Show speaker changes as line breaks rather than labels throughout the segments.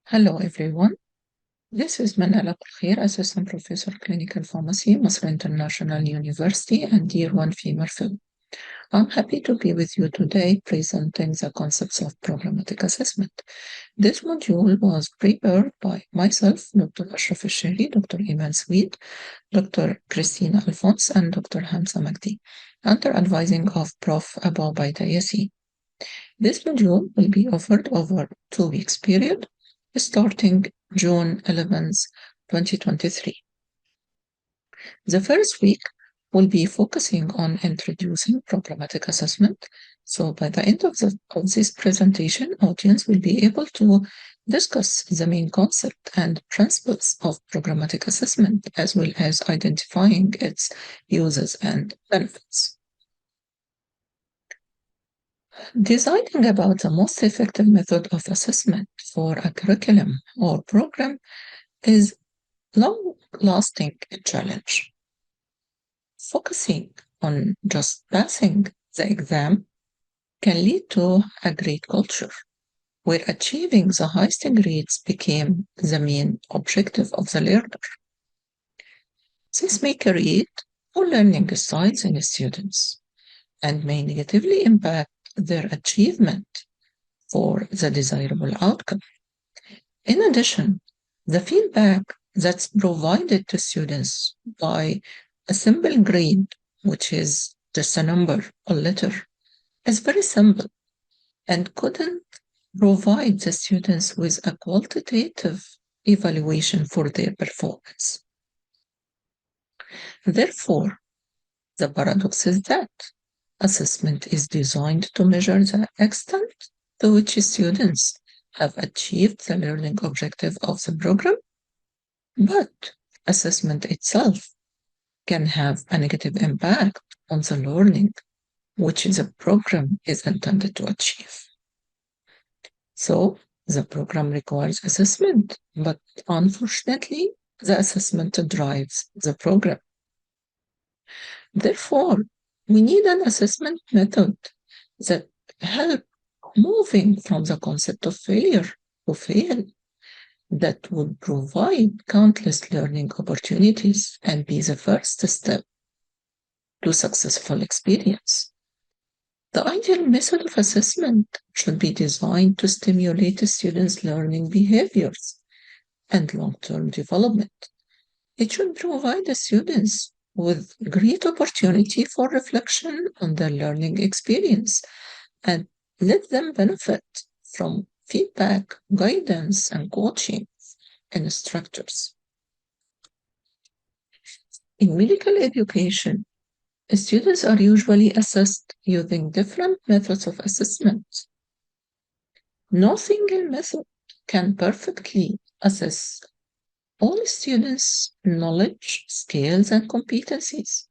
Hello everyone. This is Manala Khair, Assistant Professor Clinical Pharmacy, Masr International University, and Year 1 Female Film. I'm happy to be with you today presenting the concepts of programmatic assessment. This module was prepared by myself, Dr. Ashraf al-Shehri, Dr. Iman Sweet, Dr. Christina Alphonse, and Dr. Hamza Magdi, under advising of Prof. Abu Baida Yassi. This module will be offered over 2 weeks period, starting June 11th, 2023. The first week will be focusing on introducing programmatic assessment. So by the end of this presentation, audience will be able to discuss the main concept and principles of programmatic assessment, as well as identifying its uses and benefits. Deciding about the most effective method of assessment for a curriculum or program is long-lasting challenge. Focusing on just passing the exam can lead to a great culture where achieving the highest grades became the main objective of the learner. This may create poor learning styles in students and may negatively impact their achievement for the desirable outcome. In addition, the feedback that's provided to students by a simple grade, which is just a number, a letter, is very simple and couldn't provide the students with a qualitative evaluation for their performance. Therefore, the paradox is that assessment is designed to measure the extent to which students have achieved the learning objective of the program, but assessment itself can have a negative impact on the learning which the program is intended to achieve. So the program requires assessment, but unfortunately, the assessment drives the program. Therefore, we need an assessment method that help moving from the concept of failure to fail, that would provide countless learning opportunities and be the first step to successful experience. The ideal method of assessment should be designed to stimulate students' learning behaviors and long-term development. It should provide the students with great opportunity for reflection on their learning experience and let them benefit from feedback, guidance, and coaching instructors. In medical education, students are usually assessed using different methods of assessment. No single method can perfectly assess all students' knowledge, skills, and competencies.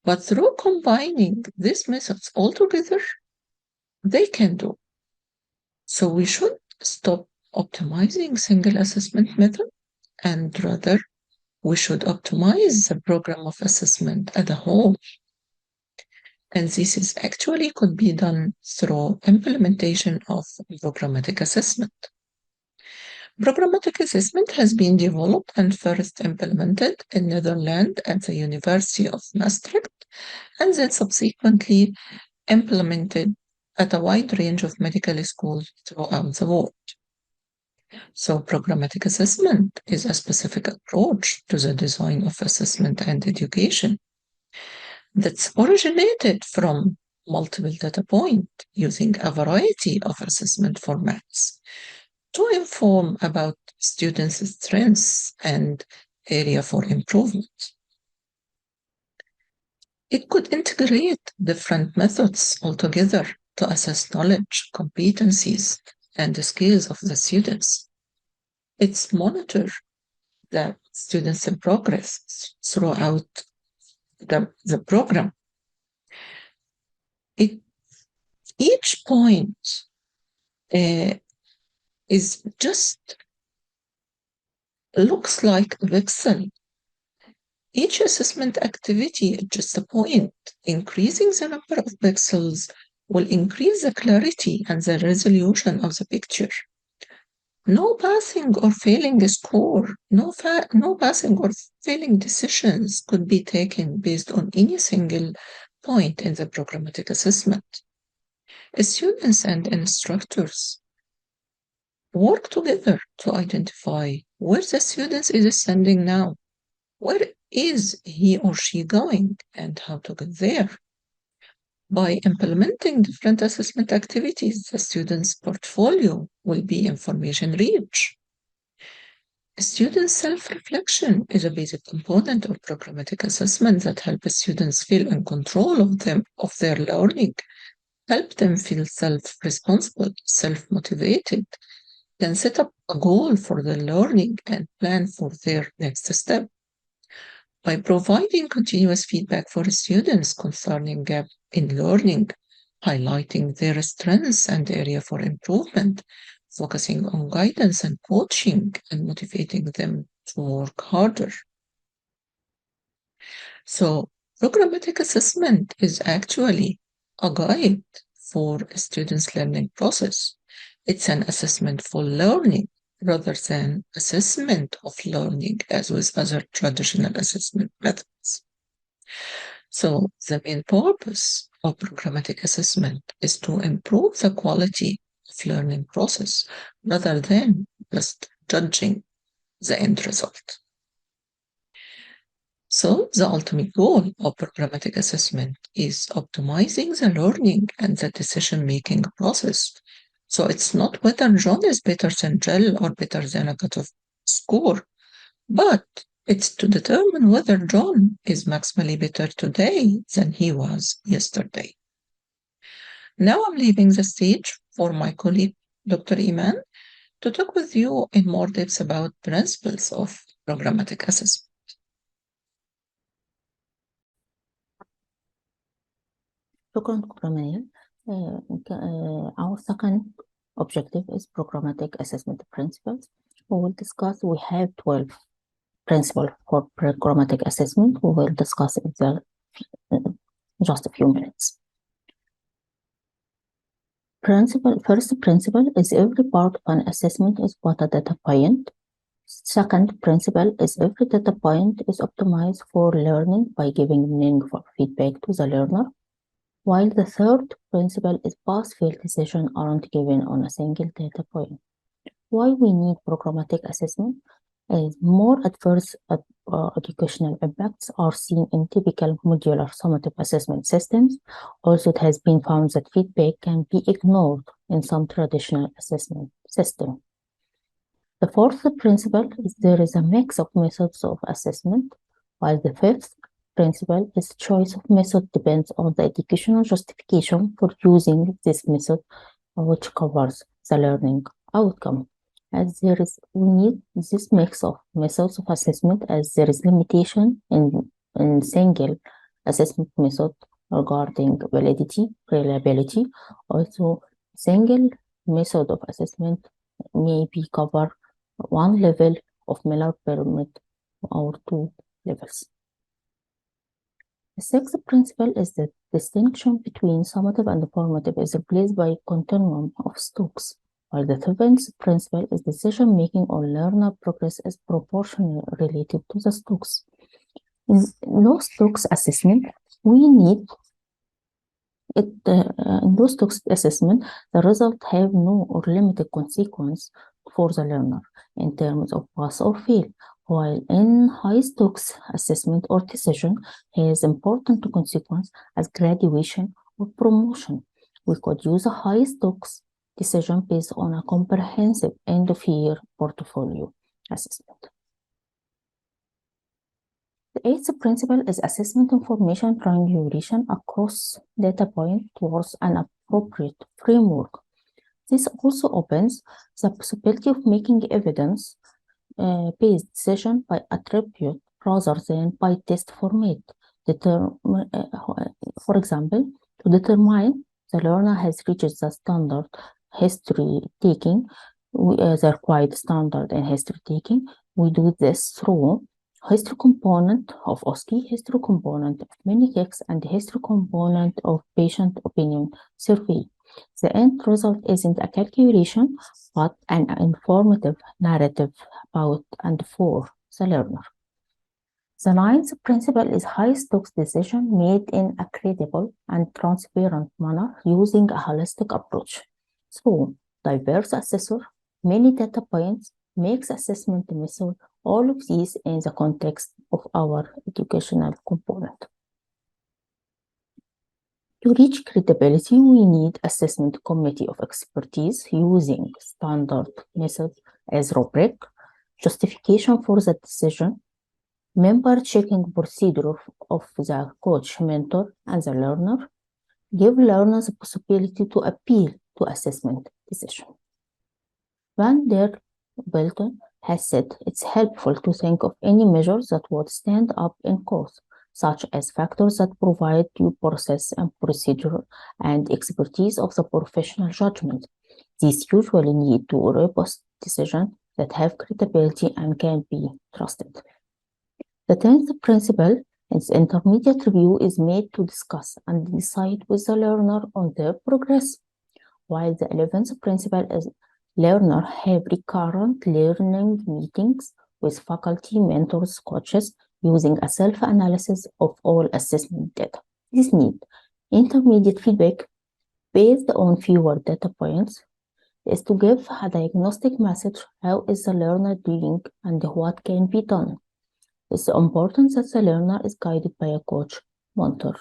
But through combining these methods all together, they can do. So we should stop optimizing single assessment method and rather we should optimize the program of assessment as a whole. And this is actually could be done through implementation of programmatic assessment. Programmatic assessment has been developed and first implemented in Netherlands at the University of Maastricht, and then subsequently implemented at a wide range of medical schools throughout the world. So programmatic assessment is a specific approach to the design of assessment and education that's originated from multiple data points using a variety of assessment formats to inform about students' strengths and area for improvement. It could integrate different methods altogether to assess knowledge, competencies, and the skills of the students. It's monitor the students' progress throughout the program. Each point is just looks like a pixel. Each assessment activity is just a point. Increasing the number of pixels will increase the clarity and the resolution of the picture. No passing or failing score, no passing or failing decisions could be taken based on any single point in the programmatic assessment. Students and instructors work together to identify where the student is standing now, where is he or she going, and how to get there. By implementing different assessment activities, the student's portfolio will be information rich. Student self-reflection is a basic component of programmatic assessment that helps students feel in control of their learning, help them feel self-responsible, self-motivated, can set up a goal for their learning and plan for their next step. By providing continuous feedback for students concerning gap in learning, highlighting their strengths and area for improvement, focusing on guidance and coaching, and motivating them to work harder. So, programmatic assessment is actually a guide for a student's learning process. It's an assessment for learning rather than assessment of learning as with other traditional assessment methods. So the main purpose of programmatic assessment is to improve the quality of learning process rather than just judging the end result. So the ultimate goal of programmatic assessment is optimizing the learning and the decision-making process. So it's not whether John is better than Jill or better than a cutoff score, but it's to determine whether John is maximally better today than he was yesterday. Now I'm leaving the stage for my colleague, Dr. Iman, to talk with you in more depth about principles of programmatic assessment.
شكرا دكتورة منال. Our second objective is programmatic assessment principles. We have 12 principles for programmatic assessment. We will discuss it in just a few minutes. First principle is every part of an assessment is but a data point. Second principle is every data point is optimized for learning by giving meaningful feedback to the learner, while the third principle is pass-fail decisions aren't given on a single data point. Why we need programmatic assessment is more adverse educational impacts are seen in typical modular summative assessment systems. Also, it has been found that feedback can be ignored in some traditional assessment systems. The fourth principle is there is a mix of methods of assessment, while the fifth principle is choice of method depends on the educational justification for using this method, which covers the learning outcome. As we need this mix of methods of assessment, as there is limitation in single assessment method regarding validity, reliability. Also, single method of assessment may be cover one level of Miller pyramid or two levels. The sixth principle is the distinction between summative and formative is replaced by continuum of Stokes, while the seventh principle is decision-making or learner progress is proportionally related to the Stokes. In no Stokes assessment, we need in those Stokes assessment, the results have no or limited consequence for the learner in terms of pass or fail, while in high Stokes assessment or decision has important consequence as graduation or promotion. We could use a high Stokes decision based on a comprehensive end-of-year portfolio assessment. The eighth principle is assessment information triangulation across data points towards an appropriate framework. This also opens the possibility of making evidence-based decision by attribute rather than by test format. For example, to determine the learner has reached the standard history taking, the required standard in history taking, we do this through history component of OSCE, history component of Minitex, and history component of patient opinion survey. The end result isn't a calculation, but an informative narrative about and for the learner. The ninth principle is high-stakes decision made in a credible and transparent manner using a holistic approach. So, diverse assessor, many data points, mixed assessment method, all of these in the context of our educational component. To reach credibility, we need assessment committee of expertise using standard methods as rubric, justification for the decision, member checking procedure of the coach, mentor, and the learner, give learners the possibility to appeal to assessment decision. Van der Belton has said it's helpful to think of any measures that would stand up in court, such as factors that provide due process and procedure and expertise of the professional judgment. These usually lead to robust decisions that have credibility and can be trusted. The 10th principle is intermediate review is made to discuss and decide with the learner on their progress, while the 11th principle is learner have recurrent learning meetings with faculty, mentors, coaches, using a self-analysis of all assessment data. This need intermediate feedback based on fewer data points is to give a diagnostic message, how is the learner doing and what can be done. It's important that the learner is guided by a coach mentor.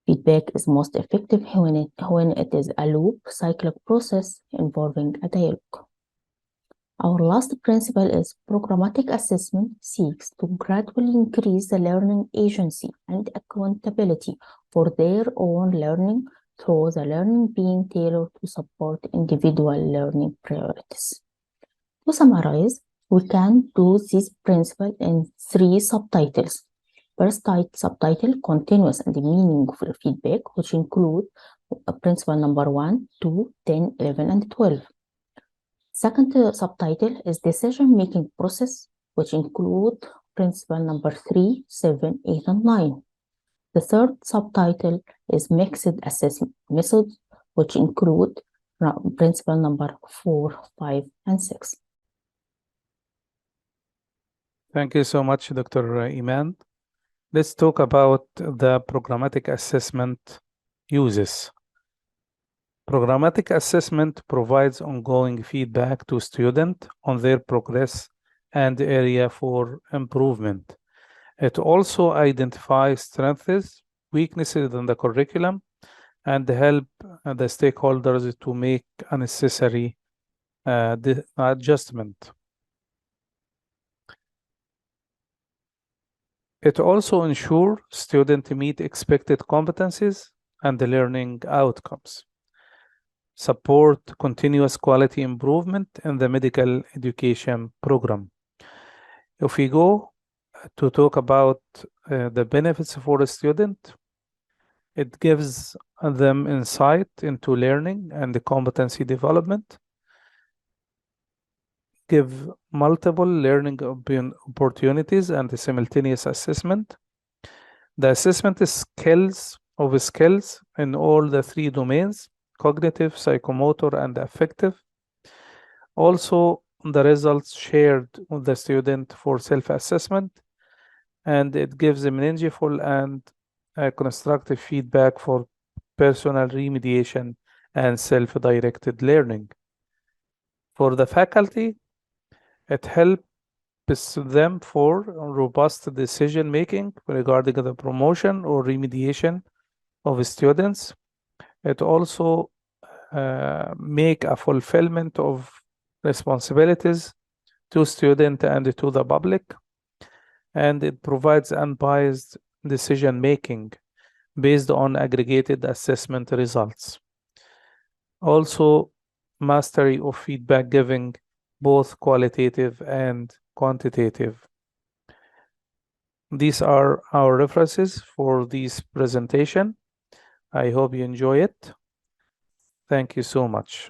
Feedback is most effective when it is a loop cyclic process involving a dialogue. Our last principle is programmatic assessment seeks to gradually increase the learning agency and accountability for their own learning through the learning being tailored to support individual learning priorities. To summarize, we can do this principle in 3 subtitles. First subtitle, continuous and meaningful feedback, which include principle number 1, 2, 10, 11, and 12. Second subtitle is decision-making process, which include principle number 3, 7, 8, and 9. The third subtitle is mixed assessment methods, which include principle number 4, 5, and 6.
Thank you so much, Dr. Iman. Let's talk about the programmatic assessment uses. Programmatic assessment provides ongoing feedback to students on their progress and area for improvement. It also identifies strengths, weaknesses in the curriculum, and help the stakeholders to make a necessary adjustment. It also ensures students meet expected competencies and the learning outcomes. Support continuous quality improvement in the medical education program. If we go to talk about the benefits for a student, it gives them insight into learning and the competency development, give multiple learning opportunities and the simultaneous assessment. The assessment is skills in all the 3 domains, cognitive, psychomotor, and affective. Also, the results shared with the student for self-assessment, and it gives them meaningful and constructive feedback for personal remediation and self-directed learning. For the faculty, it helps them for robust decision-making regarding the promotion or remediation of students. It also make a fulfillment of responsibilities to students and to the public, and it provides unbiased decision-making based on aggregated assessment results. Also, mastery of feedback giving, both qualitative and quantitative. These are our references for this presentation. I hope you enjoy it. Thank you so much.